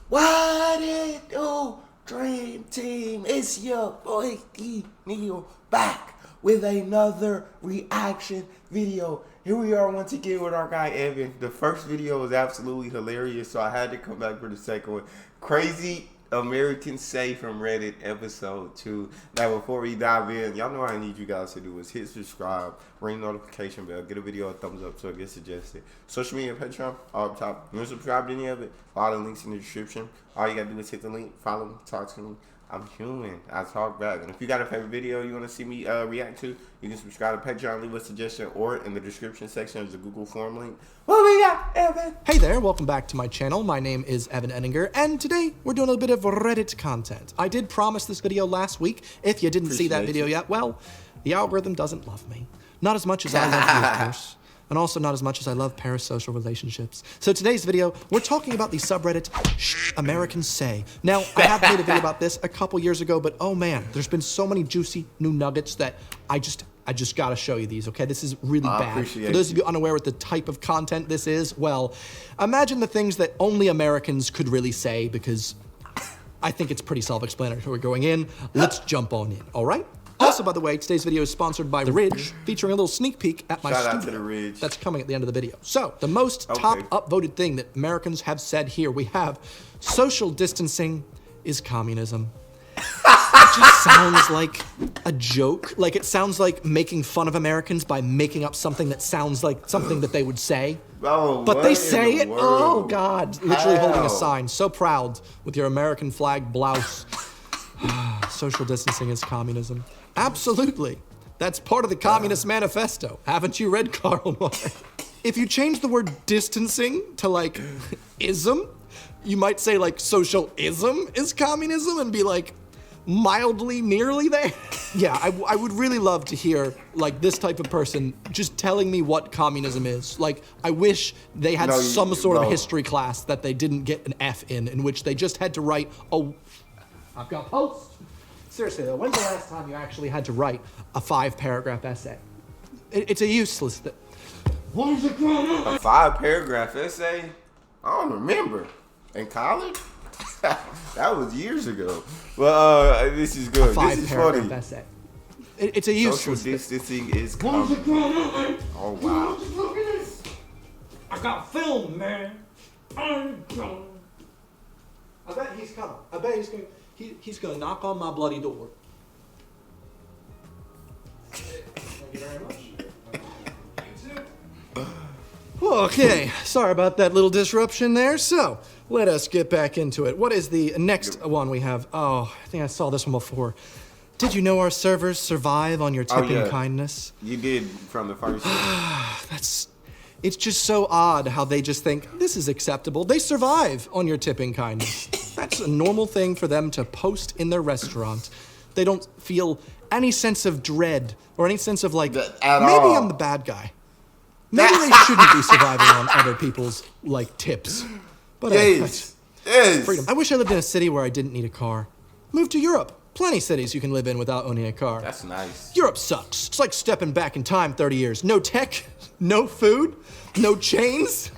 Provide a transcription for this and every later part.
What it do, Dream Team? It's your boy Neal back with another reaction video. Here we are once again with our guy Evan. The first video was absolutely hilarious, so I had to come back for the second one. Crazy Americans Say from Reddit episode 2. Now before we dive in, y'all know what I need you guys to do is hit subscribe, ring the notification bell, get a video a thumbs up so it gets suggested. Social media, Patreon, all up top. You want to subscribe to any of it? Follow the links in the description. All you gotta do is hit the link, follow me, talk to me. I'm human. I talk back. And if you got a favorite video you want to see me react to, you can subscribe to Patreon, leave a suggestion, or in the description section there's a Google form link. What we got, Evan? Hey there, welcome back to my channel. My name is Evan Enninger, and today we're doing a bit of Reddit content. I did promise this video last week. If you didn't see that video yet, well, the algorithm doesn't love me. Not as much as I love you, of course. And also not as much as I love parasocial relationships. So today's video, we're talking about the subreddit Americans Say. Now, I have made a video about this a couple years ago, but oh man, there's been so many juicy new nuggets that I just gotta show you these, okay? This is really bad. For those of you unaware with the type of content this is, well, imagine the things that only Americans could really say, because I think it's pretty self-explanatory going in. Let's jump on in, all right? Also, by the way, today's video is sponsored by The Ridge, featuring a little sneak peek at my studio. Shout out to The Ridge. That's coming at the end of the video. So, the most top upvoted thing that Americans have said here, we have social distancing is communism. It just sounds like a joke. Like, it sounds like making fun of Americans by making up something that sounds like something that they would say. Oh, but they say it? Oh, God. Literally holding a sign. So proud with your American flag blouse. Social distancing is communism. Absolutely. That's part of the Communist Manifesto. Haven't you read Karl Marx? If you change the word distancing to like ism, you might say like socialism is communism and be like mildly nearly there. Yeah, I would really love to hear like this type of person just telling me what communism is. Like, I wish they had some sort of history class that they didn't get an F in which they just had to write a... I've got posts. Seriously though, when's the last time you actually had to write a 5-paragraph essay? It's a useless thing. What is it called? A 5-paragraph essay? I don't remember. In college? That was years ago. Well, this is good. This is funny. Essay. It's a useless social distancing is coming. Oh wow. I got film, man. I bet he's coming. I bet he's going. He's gonna knock on my bloody door. Thank you very much. You too. Okay, sorry about that little disruption there. So, let us get back into it. What is the next one we have? Oh, I think I saw this one before. Did you know our servers survive on your tipping kindness? You did from the first one. It's just so odd how they just think, this is acceptable. They survive on your tipping kindness. That's a normal thing for them to post in their restaurant. They don't feel any sense of dread or any sense of like, maybe I'm the bad guy. Maybe they shouldn't be surviving on other people's like tips. But freedom. I wish I lived in a city where I didn't need a car. Move to Europe. Plenty cities you can live in without owning a car. That's nice. Europe sucks. It's like stepping back in time 30 years. No tech, no food, no chains,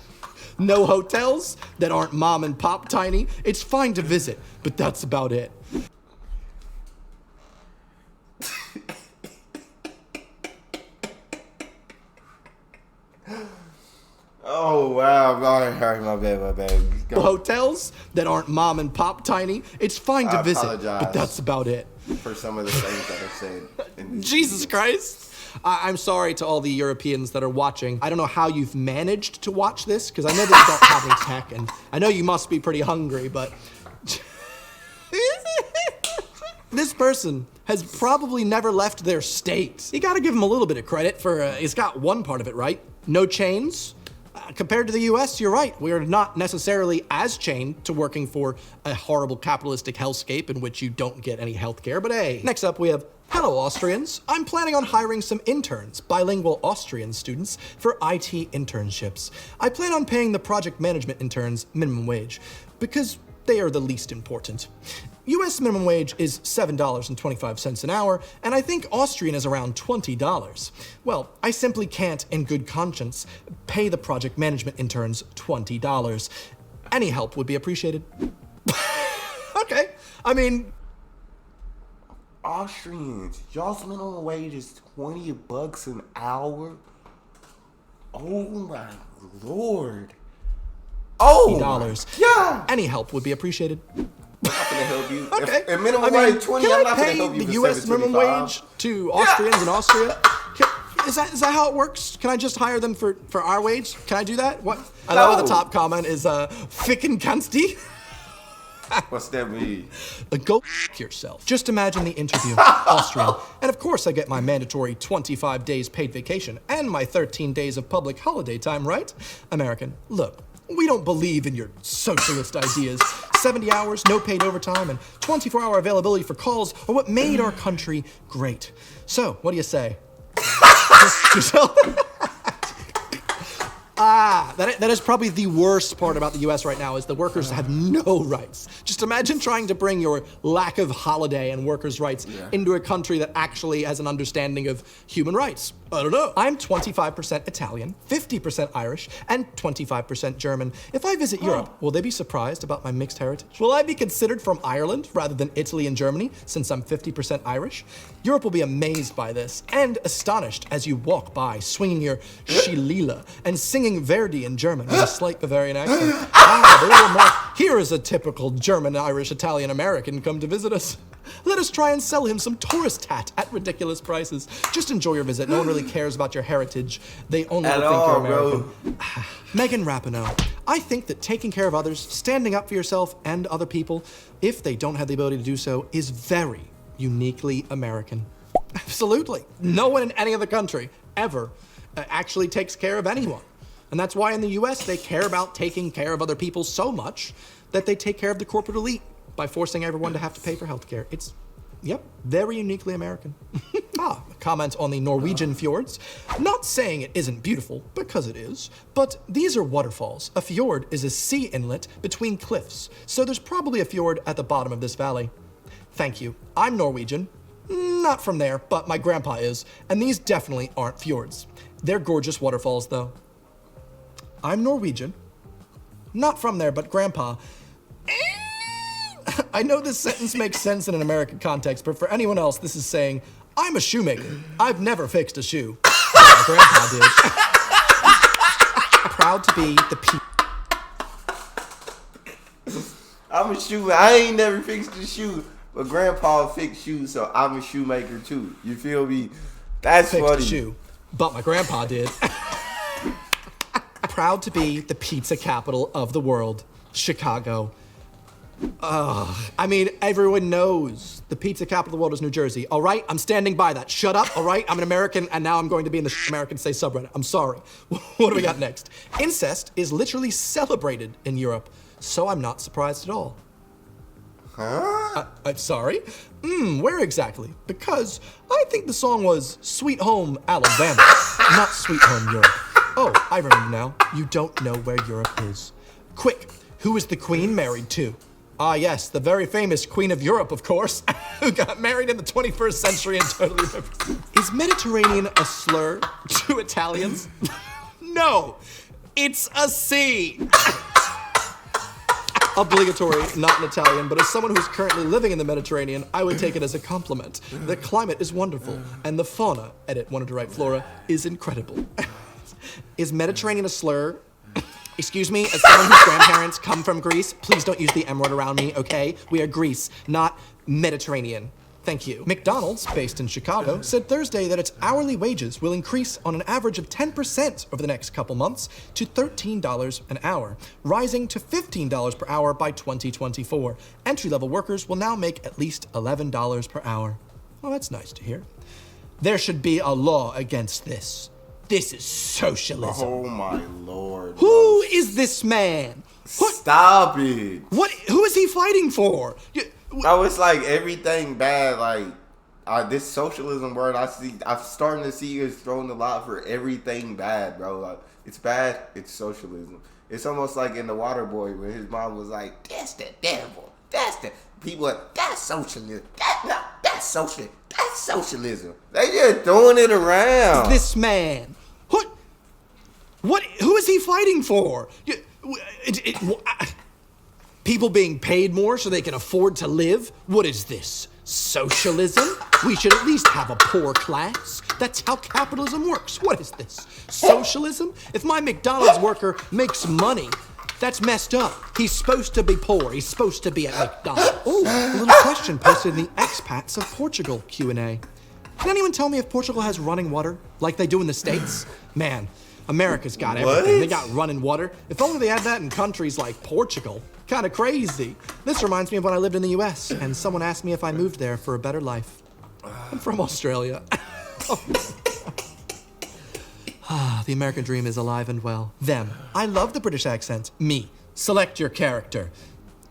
no hotels that aren't mom and pop tiny. It's fine to visit, but that's about it. Oh wow, my bad. Hotels that aren't mom and pop tiny. It's fine to visit, but that's about it. For some of the things that I've said. Jesus Christ. I'm sorry to all the Europeans that are watching. I don't know how you've managed to watch this, because I know that you don't have any tech, and I know you must be pretty hungry, but... This person has probably never left their state. You gotta give him a little bit of credit for, he's got one part of it right. No chains. Compared to the US, you're right. We are not necessarily as chained to working for a horrible capitalistic hellscape in which you don't get any health care, but hey. Next up, we have, hello Austrians. I'm planning on hiring some interns, bilingual Austrian students, for IT internships. I plan on paying the project management interns minimum wage, because they are the least important. US minimum wage is $7.25 an hour, and I think Austrian is around $20. Well, I simply can't, in good conscience, pay the project management interns $20. Any help would be appreciated. I mean, Austrians, y'all's minimum wage is $20 an hour. Oh my lord. Oh $80. Yeah. Any help would be appreciated. I'm not gonna help you. Okay. If minimum wage 20, can I'm I not gonna pay help you the for U.S. minimum $7.25. wage to Austrians in Austria? Is that how it works? Can I just hire them for our wage? Can I do that? What? I love how the top comment is ficken kannst die. What's that mean? Go f*** yourself. Just imagine the interview, Austrian. And of course I get my mandatory 25 days paid vacation and my 13 days of public holiday time, right? American, look, we don't believe in your socialist ideas. 70 hours, no paid overtime, and 24-hour availability for calls are what made our country great. So, what do you say? That is probably the worst part about the U.S. right now is the workers have no rights. Just imagine trying to bring your lack of holiday and workers' rights into a country that actually has an understanding of human rights. I don't know. I'm 25% Italian, 50% Irish, and 25% German. If I visit Europe, will they be surprised about my mixed heritage? Will I be considered from Ireland rather than Italy and Germany since I'm 50% Irish? Europe will be amazed by this and astonished as you walk by swinging your shillelagh and singing Verdi in German with a slight Bavarian accent. They will mark, here is a typical German, Irish, Italian, American come to visit us. Let us try and sell him some tourist hat at ridiculous prices. Just enjoy your visit. No one really cares about your heritage. They only think you're American. Megan Rapinoe, I think that taking care of others, standing up for yourself and other people, if they don't have the ability to do so, is very uniquely American. Absolutely. No one in any other country ever actually takes care of anyone. And that's why in the US they care about taking care of other people so much that they take care of the corporate elite by forcing everyone to have to pay for healthcare. It's, yep, very uniquely American. A comment on the Norwegian fjords. Not saying it isn't beautiful, because it is, but these are waterfalls. A fjord is a sea inlet between cliffs, so there's probably a fjord at the bottom of this valley. Thank you. I'm Norwegian. Not from there, but my grandpa is, and these definitely aren't fjords. They're gorgeous waterfalls, though. I'm Norwegian. Not from there, but grandpa. I know this sentence makes sense in an American context, but for anyone else, this is saying, I'm a shoemaker. I've never fixed a shoe. My grandpa did. Proud to be the I'm a shoemaker. I ain't never fixed a shoe, but grandpa fixed shoes, so I'm a shoemaker too. You feel me? That's fixed funny. a shoe, but my grandpa did. Proud to be the pizza capital of the world, Chicago. I mean, everyone knows the pizza capital of the world is New Jersey. All right, I'm standing by that. Shut up, all right? I'm an American, and now I'm going to be in the American Say subreddit. I'm sorry. What do we got next? Incest is literally celebrated in Europe, so I'm not surprised at all. Huh? I'm sorry? Where exactly? Because I think the song was Sweet Home Alabama, not Sweet Home Europe. Oh, I remember now. You don't know where Europe is. Quick, who is the Queen married to? Ah, yes, the very famous Queen of Europe, of course, who got married in the 21st century and totally... Is Mediterranean a slur to Italians? No, it's a C. Obligatory, not in Italian, but as someone who's currently living in the Mediterranean, I would take it as a compliment. The climate is wonderful, and the fauna, edit, wanted to write flora, is incredible. Is Mediterranean a slur? Excuse me, as someone whose grandparents come from Greece, please don't use the M word around me, okay? We are Greece, not Mediterranean. Thank you. McDonald's, based in Chicago, said Thursday that its hourly wages will increase on an average of 10% over the next couple months to $13 an hour, rising to $15 per hour by 2024. Entry-level workers will now make at least $11 per hour. Well, that's nice to hear. There should be a law against this. This is socialism. Oh my lord. Who is this man? What? Stop it. What? Who is he fighting for? No, it's like everything bad. Like this socialism word I'm starting to see is thrown a lot for everything bad, bro. Like, it's bad. It's socialism. It's almost like in The Waterboy when his mom was like, "That's the devil. That's the people. Like, that's socialism. That's socialism. That's socialism." They just throwing it around. This man. What? Who is he fighting for? People being paid more so they can afford to live? What is this? Socialism? We should at least have a poor class. That's how capitalism works. What is this? Socialism? If my McDonald's worker makes money, that's messed up. He's supposed to be poor. He's supposed to be at McDonald's. Oh, a little question posted in the expats of Portugal Q&A. Can anyone tell me if Portugal has running water like they do in the States? Man, America's got everything. They got running water. If only they had that in countries like Portugal. Kind of crazy. This reminds me of when I lived in the US and someone asked me if I moved there for a better life. I'm from Australia. The American dream is alive and well. Them. I love the British accent. Me. Select your character.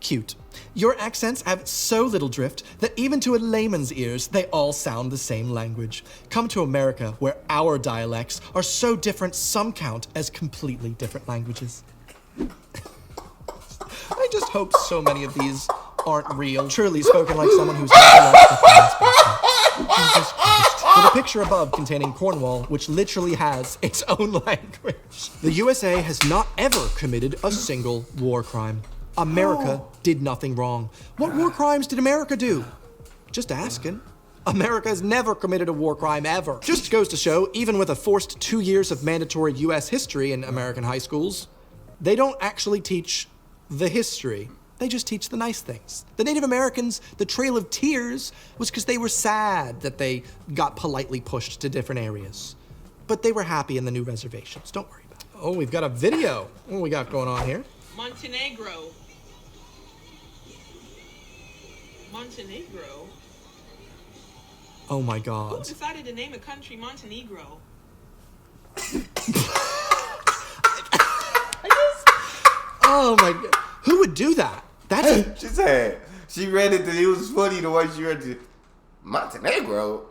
Cute. Your accents have so little drift that even to a layman's ears, they all sound the same language. Come to America, where our dialects are so different some count as completely different languages. I just hope so many of these aren't real. Truly spoken like someone who's never watched the Jesus Christ. With a picture above containing Cornwall, which literally has its own language. The USA has not ever committed a single war crime. America did nothing wrong. What war crimes did America do? Just asking. America has never committed a war crime ever. Just goes to show, even with a forced 2 years of mandatory US history in American high schools, they don't actually teach the history. They just teach the nice things. The Native Americans, the Trail of Tears was because they were sad that they got politely pushed to different areas. But they were happy in the new reservations. Don't worry about it. Oh, we've got a video. What we got going on here? Montenegro. Montenegro? Oh my Who God. decided to name a country Montenegro? Oh my God. Who would do that? That's She said, she read it, it was funny the way she read it. Montenegro?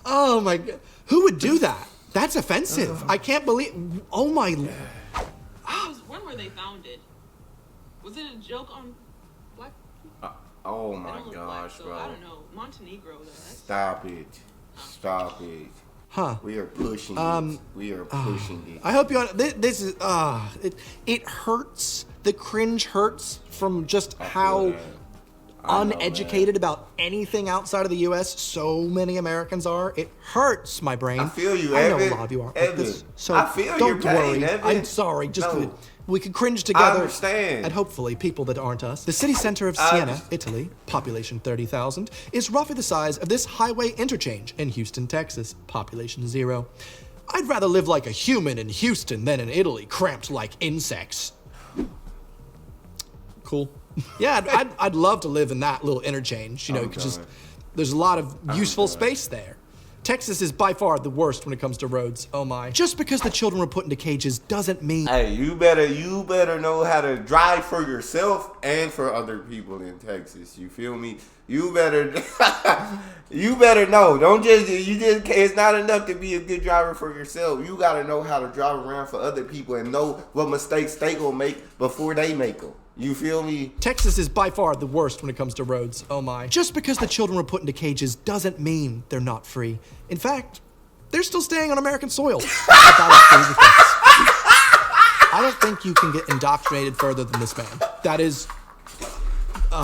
oh my God. Who would do that? That's offensive. I can't believe. Oh my. When were they founded? Was it a joke on black people? Oh They my don't look gosh, black, so bro. I don't know. Montenegro, though. That's Stop it. Stop it. Huh. We are pushing it. We are pushing it. I hope you. This is. It hurts. The cringe hurts from just how uneducated about anything outside of the U.S. so many Americans are. It hurts my brain. I feel you, I know Evan. a lot of you are. Evan, So I feel don't your pain, worry. Evan. I'm sorry. Just No. we could cringe together. I understand. And hopefully people that aren't us. The city center of Siena, Italy, population 30,000, is roughly the size of this highway interchange in Houston, Texas, population 0. I'd rather live like a human in Houston than in Italy, cramped like insects. Cool. Yeah, I'd love to live in that little interchange. You know, there's a lot of useful space there. Texas is by far the worst when it comes to roads. Oh my. Just because the children were put into cages doesn't mean. Hey, you better know how to drive for yourself and for other people in Texas. You feel me? You better know. It's not enough to be a good driver for yourself. You gotta know how to drive around for other people and know what mistakes they gonna make before they make them. You feel me? Texas is by far the worst when it comes to roads. Oh my. Just because the children were put into cages doesn't mean they're not free. In fact, they're still staying on American soil. I don't think you can get indoctrinated further than this man. That is...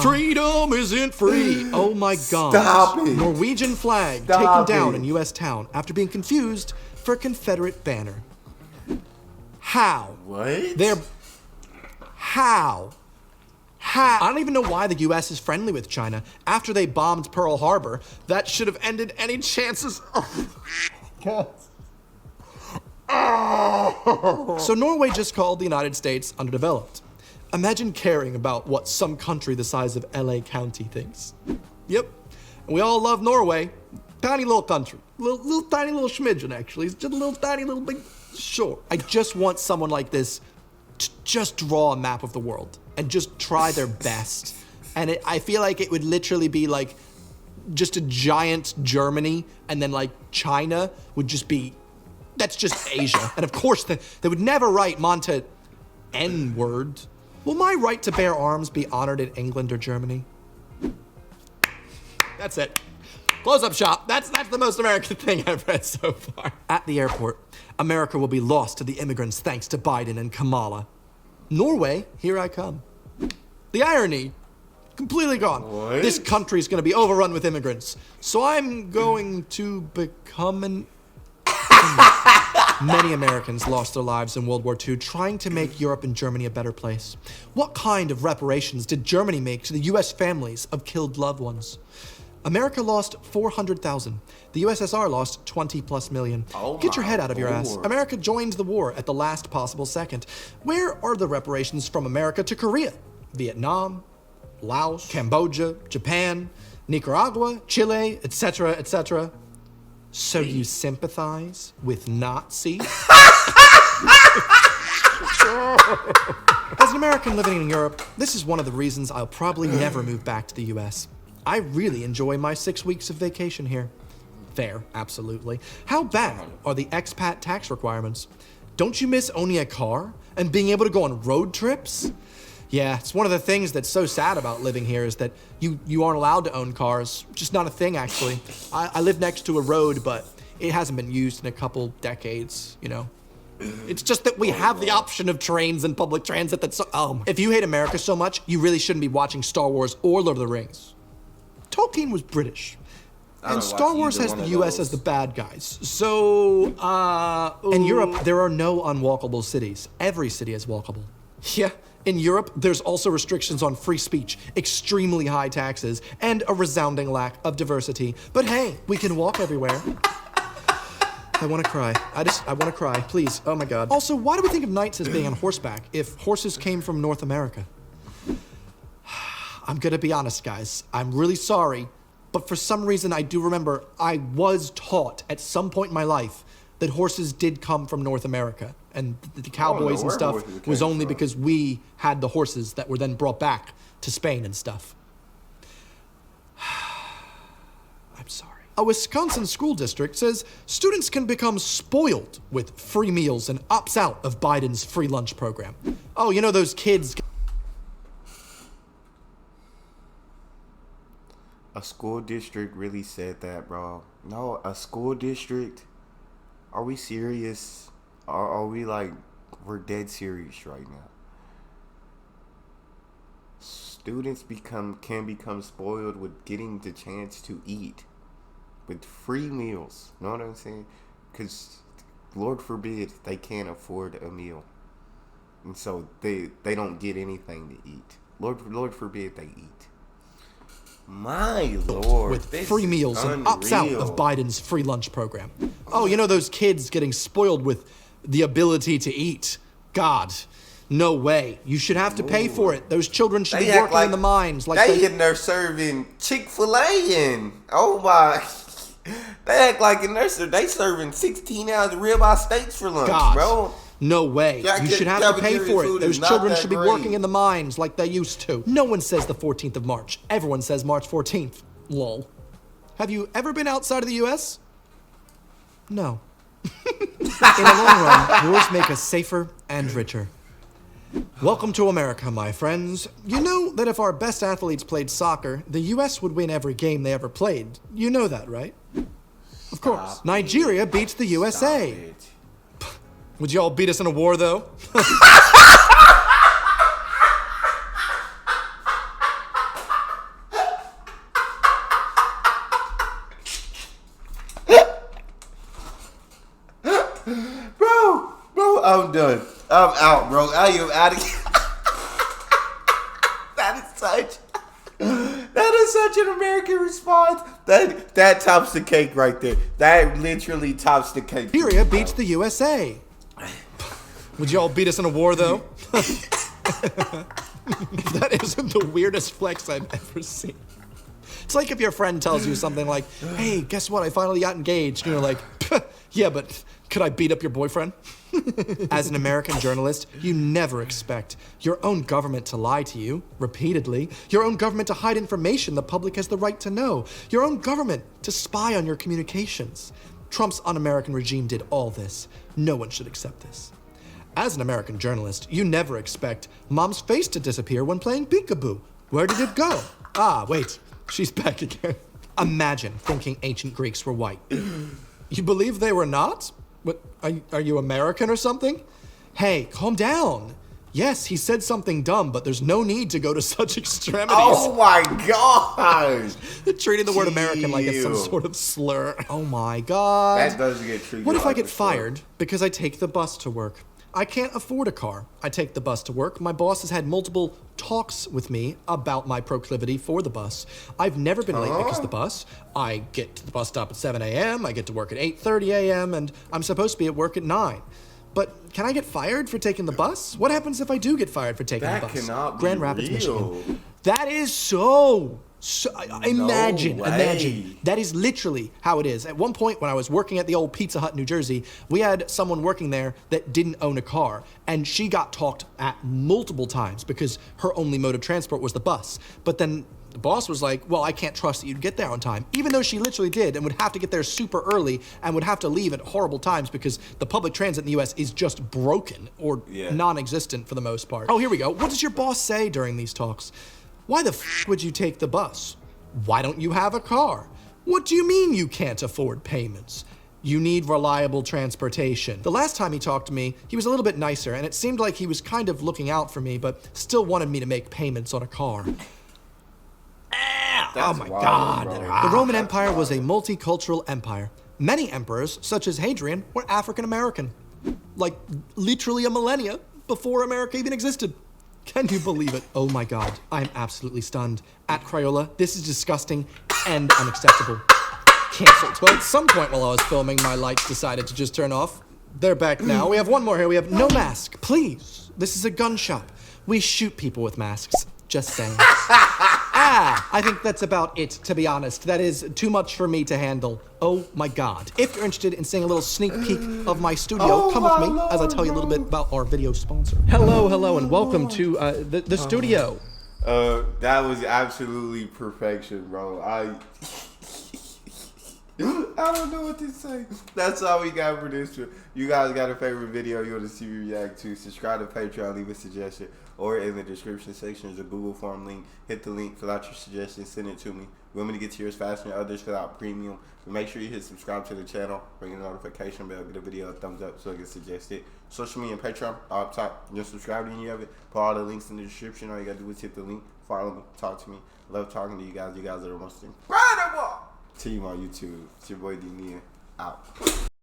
freedom isn't free. Oh my God. Stop it. Norwegian flag taken down in U.S. town after being confused for a Confederate banner. How? What? How? I don't even know why the U.S. is friendly with China. After they bombed Pearl Harbor, that should have ended any chances. So Norway just called the United States underdeveloped. Imagine caring about what some country the size of LA County thinks. Yep. And we all love Norway. Tiny little country. Little tiny little schmidgen, actually. It's just a little tiny little big... Sure. I just want someone like this to just draw a map of the world and just try their best. And I feel like it would literally be like just a giant Germany, and then like China would just be... That's just Asia. And of course, they would never write N-word. Will my right to bear arms be honored in England or Germany? That's it. Close-up shop. That's the most American thing I've read so far. At the airport, America will be lost to the immigrants thanks to Biden and Kamala. Norway, here I come. The irony, completely gone. What? This country is going to be overrun with immigrants. So I'm going to become an... Many Americans lost their lives in World War II trying to make Europe and Germany a better place. What kind of reparations did Germany make to the U.S. families of killed loved ones? America lost 400,000. The USSR lost 20+ million. Oh Get your my head out of your ass. Lord. America joined the war at the last possible second. Where are the reparations from America to Korea, Vietnam, Laos, Cambodia, Japan, Nicaragua, Chile, etc., etc.? So you sympathize with Nazis? As an American living in Europe, this is one of the reasons I'll probably never move back to the US. I really enjoy my 6 weeks of vacation here. Fair, absolutely. How bad are the expat tax requirements? Don't you miss owning a car and being able to go on road trips? Yeah, it's one of the things that's so sad about living here is that you aren't allowed to own cars. Just not a thing, actually. I live next to a road, but it hasn't been used in a couple decades, you know? It's just that we have the option of trains and public transit that's so... If you hate America so much, you really shouldn't be watching Star Wars or Lord of the Rings. Tolkien was British. And Star Wars has the US as the bad guys. So, in Europe, there are no unwalkable cities. Every city is walkable. Yeah. In Europe, there's also restrictions on free speech, extremely high taxes, and a resounding lack of diversity. But hey, we can walk everywhere. I want to cry. I want to cry, please. Oh my God. Also, why do we think of knights as being on horseback if horses came from North America? I'm gonna be honest, guys. I'm really sorry, but for some reason I do remember I was taught at some point in my life that horses did come from North America. And the cowboys and stuff was only because we had the horses that were then brought back to Spain and stuff. I'm sorry. A Wisconsin school district says students can become spoiled with free meals and opts out of Biden's free lunch program. Oh, you know those kids... A school district really said that, bro. No, a school district? Are we serious? Are we like, we're dead serious right now? Students can become spoiled with getting the chance to eat with free meals. Know what I'm saying? Because Lord forbid they can't afford a meal, and so they don't get anything to eat. Lord forbid they eat. My Lord. With free meals and opts out of Biden's free lunch program. Oh, you know those kids getting spoiled with the ability to eat. God, no way. You should have to pay for it. Those children should be working in the mines. Like they in there serving Chick-fil-A and, oh my, they act like in there, they serving 16-ounce ribeye steaks for lunch, God, bro. No way. You should have to pay for it. Those children should be working in the mines like they used to. No one says the 14th of March. Everyone says March 14th. Lol. Have you ever been outside of the US? No. In the long run, wars make us safer and richer. Welcome to America, my friends. You know that if our best athletes played soccer, the US would win every game they ever played. You know that, right? Of course. Nigeria beats the USA. Would y'all beat us in a war, though? Bro, I'm done. I'm out, bro. I am out of here. That is such an American response. That tops the cake right there. That literally tops the cake. Nigeria beats the USA. Would y'all beat us in a war, though? That isn't the weirdest flex I've ever seen. It's like if your friend tells you something like, hey, guess what? I finally got engaged. And you're like, yeah, but could I beat up your boyfriend? As an American journalist, you never expect your own government to lie to you repeatedly, your own government to hide information the public has the right to know, your own government to spy on your communications. Trump's un-American regime did all this. No one should accept this. As an American journalist, you never expect mom's face to disappear when playing peekaboo. Where did it go? Ah, wait, she's back again. Imagine thinking ancient Greeks were white. You believe they were not? What, are you American or something? Hey, calm down. Yes, he said something dumb, but there's no need to go to such extremities. Oh my gosh! Treating the word American like it's some sort of slur. Oh my God. That does get treated. What if like I get a slur. fired because I take the bus to work? I can't afford a car. I take the bus to work. My boss has had multiple talks with me about my proclivity for the bus. I've never been late because of the bus. I get to the bus stop at 7 a.m., I get to work at 8:30 a.m., and I'm supposed to be at work at 9. But can I get fired for taking the bus? What happens if I do get fired for taking the bus? That cannot be Grand Rapids, real. Michigan. That is so imagine. That is literally how it is. At one point when I was working at the old Pizza Hut, New Jersey, we had someone working there that didn't own a car, and she got talked at multiple times because her only mode of transport was the bus. But then the boss was like, well, I can't trust that you'd get there on time, even though she literally did and would have to get there super early and would have to leave at horrible times because the public transit in the US is just broken or non-existent for the most part. Oh, here we go. What does your boss say during these talks? Why the f would you take the bus? Why don't you have a car? What do you mean you can't afford payments? You need reliable transportation. The last time he talked to me, he was a little bit nicer, and it seemed like he was kind of looking out for me, but still wanted me to make payments on a car. Oh my God. The Roman Empire was a multicultural empire. Many emperors, such as Hadrian, were African American. Like, literally a millennia before America even existed. Can you believe it? Oh my God, I'm absolutely stunned. At Crayola, this is disgusting and unacceptable. Canceled. Well, at some point while I was filming, my lights decided to just turn off. They're back now. We have one more here. We have no mask. Please. This is a gun shop. We shoot people with masks. Just saying. I think that's about it, to be honest. That is too much for me to handle. Oh my God. If you're interested in seeing a little sneak peek of my studio, come with me as I tell you a little bit about our video sponsor. Hello, and welcome to the studio. That was absolutely perfection, bro. I don't know what to say. That's all we got for this one. You guys got a favorite video you want to see me react to? Subscribe to Patreon, leave a suggestion, or in the description section is a Google form link. Hit the link, fill out your suggestion, send it to me. You want me to get to yours faster than others, fill out premium. But make sure you hit subscribe to the channel, ring the notification bell, get a video a thumbs up so it gets suggested. Social media and Patreon, all up top. Just subscribe to any of it. Put all the links in the description. All you gotta do is hit the link, follow me, talk to me. Love talking to you guys. You guys are the most incredible team on YouTube. It's your boy Neal. Out.